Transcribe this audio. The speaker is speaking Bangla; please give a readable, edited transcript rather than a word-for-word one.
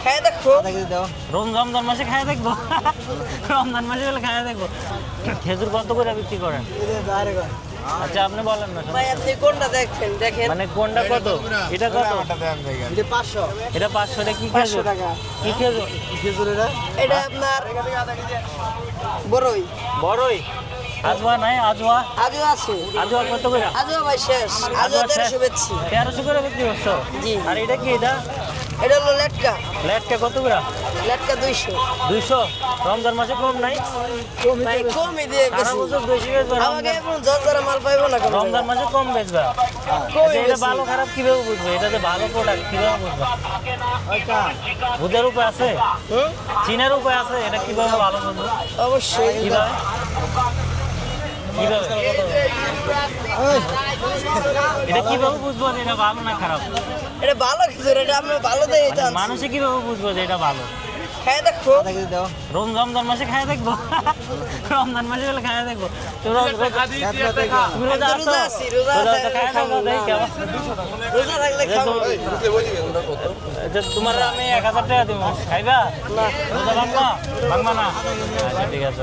খাই দেখো। রমজান মাসে খায় দেখবো। রমজান মাসে বলে খায় দেখবো। খেজুর কত করে বিক্রি করেন? আচ্ছা আপনি বলেন না। ভাই আপনি কোনটা দেখছেন দেখেন। মানে কোনটা কত? এটা কত? এটা 500। এটা 500 টাকা। কি 500 খেজুর? টাকা। কি খেজুর? এটা আপনার বড়ই। বড়ই। আজওয়া নাই? আজওয়া আজও আছে। আজওয়া কত করে? আজও ভাই শেষ। আজও 1300 বেচছি। 1300 করে বিক্রি করছো? জি। আর এটা কি? এটা এটা হলো লেটকা। লেটকা কত করে? লেটকা 200। 200। রমজান মাসে কম নাই? ভাই কমই দিয়ে সারা বেশি। বছর বেশি বেচবা। আমাকে এখন জর্জরা মাল পাইবো না কোনো। রমজান মাসে কম বেচবা। কমই এটা বেশি। ভালো খারাপ কিভাবে বুঝবো? এটা যে ভালো প্রোডাক্ট কিভাবে বুঝবো? বুঝার উপায় আছে? হুম? চিনার উপায় আছে? এটা কিভাবে ভালো বুঝবো? অবশ্যই। কিভাবে? কিভাবে? এটা কিভাবে বুঝবো যে এটা ভালো না খারাপ? এটা ভালো খেজুর, এটা আমরা ভালো দেই এটা আনছি। মানুষে কিভাবে বুঝবো যে এটা ভালো? খাই দেখো। রমজান মাসে খায় দেখবো। রমজান মাসে বলে খায় দেখবো। তুমি রোজা আছো? রোজা আছি, রোজা রোজা আছে, তো খায় দেখো, দেখি কেমন। রোজা থাকলে খাবো। যে তোমার আমি 1000 টাকা দিব, খাইবা? রোজা ভাঙবা? ভাঙবা না? আচ্ছা ঠিক আছে।